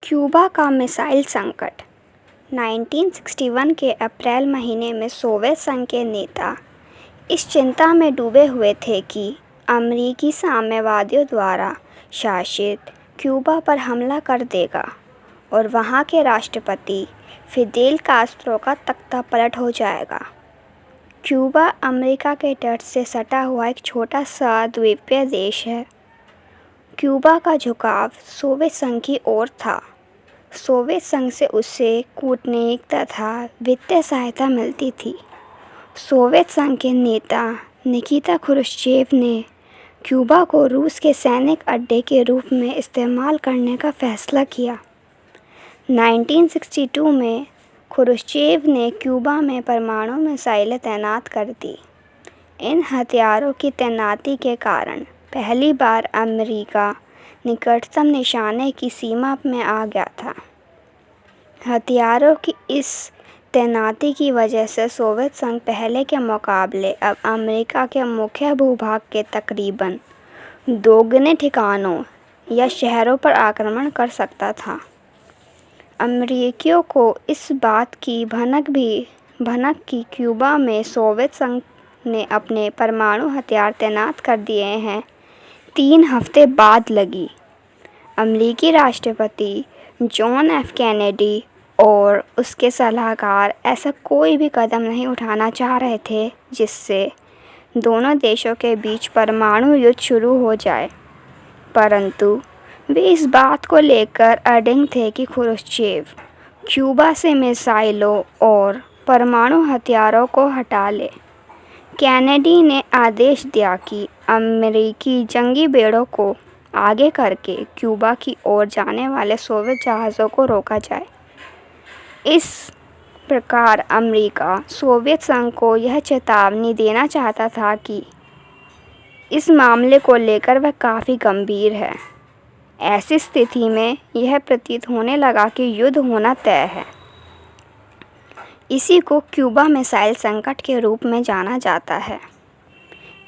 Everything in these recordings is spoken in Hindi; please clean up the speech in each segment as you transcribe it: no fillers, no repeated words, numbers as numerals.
क्यूबा का मिसाइल संकट। 1961 के अप्रैल महीने में सोवियत संघ के नेता इस चिंता में डूबे हुए थे कि अमेरिकी साम्यवादियों द्वारा शासित क्यूबा पर हमला कर देगा और वहाँ के राष्ट्रपति फिदेल कास्त्रो का तख्ता पलट हो जाएगा। क्यूबा अमेरिका के तट से सटा हुआ एक छोटा सा द्वीपीय देश है। क्यूबा का झुकाव सोवियत संघ की ओर था। सोवियत संघ से उसे कूटनीतिक तथा वित्तीय सहायता मिलती थी। सोवियत संघ के नेता निकिता क्रुश्चेव ने क्यूबा को रूस के सैनिक अड्डे के रूप में इस्तेमाल करने का फैसला किया। 1962 में क्रुश्चेव ने क्यूबा में परमाणु मिसाइलें तैनात कर दी। इन हथियारों की तैनाती के कारण पहली बार अमेरिका निकटतम निशाने की सीमा में आ गया था। हथियारों की इस तैनाती की वजह से सोवियत संघ पहले के मुकाबले अब अमेरिका के मुख्य भूभाग के तकरीबन दोगुने ठिकानों या शहरों पर आक्रमण कर सकता था। अमेरिकियों को इस बात की भनक कि क्यूबा में सोवियत संघ ने अपने परमाणु हथियार तैनात कर दिए हैं 3 हफ्ते बाद लगी। अमेरिकी राष्ट्रपति जॉन एफ कैनेडी और उसके सलाहकार ऐसा कोई भी कदम नहीं उठाना चाह रहे थे जिससे दोनों देशों के बीच परमाणु युद्ध शुरू हो जाए, परंतु वे इस बात को लेकर अडिग थे कि क्रुश्चेव क्यूबा से मिसाइलों और परमाणु हथियारों को हटा ले। कैनेडी ने आदेश दिया कि अमेरिकी जंगी बेड़ों को आगे करके क्यूबा की ओर जाने वाले सोवियत जहाज़ों को रोका जाए। इस प्रकार अमेरिका सोवियत संघ को यह चेतावनी देना चाहता था कि इस मामले को लेकर वह काफ़ी गंभीर है। ऐसी स्थिति में यह प्रतीत होने लगा कि युद्ध होना तय है। इसी को क्यूबा मिसाइल संकट के रूप में जाना जाता है।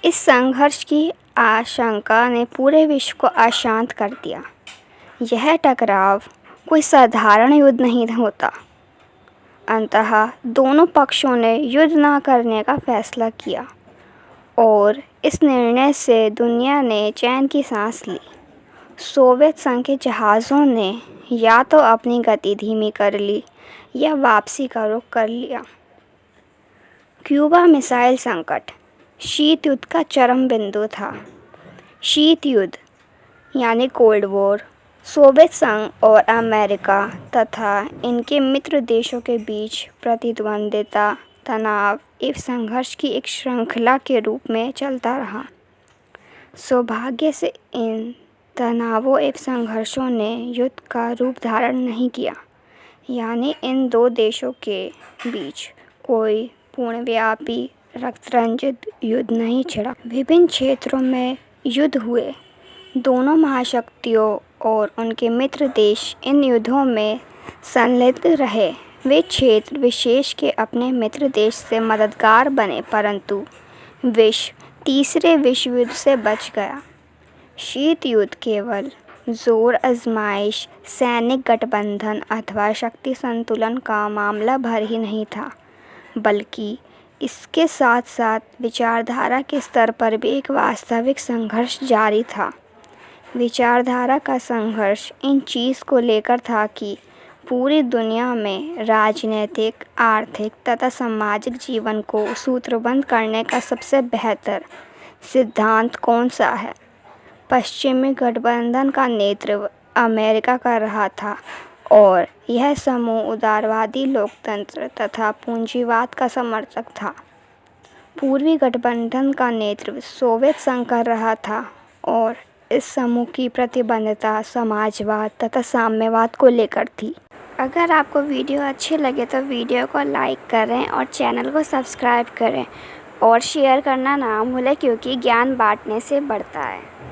इस संघर्ष की आशंका ने पूरे विश्व को अशांत कर दिया। यह टकराव कोई साधारण युद्ध नहीं होता। अंततः दोनों पक्षों ने युद्ध न करने का फैसला किया और इस निर्णय से दुनिया ने चैन की सांस ली। सोवियत संघ के जहाज़ों ने या तो अपनी गति धीमी कर ली या वापसी का रुख कर लिया। क्यूबा मिसाइल संकट शीत युद्ध का चरम बिंदु था। शीत युद्ध यानी कोल्ड वॉर सोवियत संघ और अमेरिका तथा इनके मित्र देशों के बीच प्रतिद्वंद्विता, तनाव एवं संघर्ष की एक श्रृंखला के रूप में चलता रहा। सौभाग्य से इन तनावों एवं संघर्षों ने युद्ध का रूप धारण नहीं किया, यानी इन दो देशों के बीच कोई पूर्णव्यापी रक्तरंजित युद्ध नहीं छिड़ा। विभिन्न क्षेत्रों में युद्ध हुए। दोनों महाशक्तियों और उनके मित्र देश इन युद्धों में संलिप्त रहे। वे क्षेत्र विशेष के अपने मित्र देश से मददगार बने, परंतु विश्व तीसरे विश्व युद्ध से बच गया। शीत युद्ध केवल जोर आजमाइश, सैनिक गठबंधन अथवा शक्ति संतुलन का मामला भर ही नहीं था, बल्कि इसके साथ साथ विचारधारा के स्तर पर भी एक वास्तविक संघर्ष जारी था। विचारधारा का संघर्ष इन चीज़ को लेकर था कि पूरी दुनिया में राजनीतिक, आर्थिक तथा सामाजिक जीवन को सूत्रबद्ध करने का सबसे बेहतर सिद्धांत कौन सा है। पश्चिमी गठबंधन का नेतृत्व अमेरिका कर रहा था और यह समूह उदारवादी लोकतंत्र तथा पूंजीवाद का समर्थक था। पूर्वी गठबंधन का नेतृत्व सोवियत संघ कर रहा था और इस समूह की प्रतिबद्धता समाजवाद तथा साम्यवाद को लेकर थी। अगर आपको वीडियो अच्छी लगे तो वीडियो को लाइक करें और चैनल को सब्सक्राइब करें और शेयर करना ना भूलें, क्योंकि ज्ञान बांटने से बढ़ता है।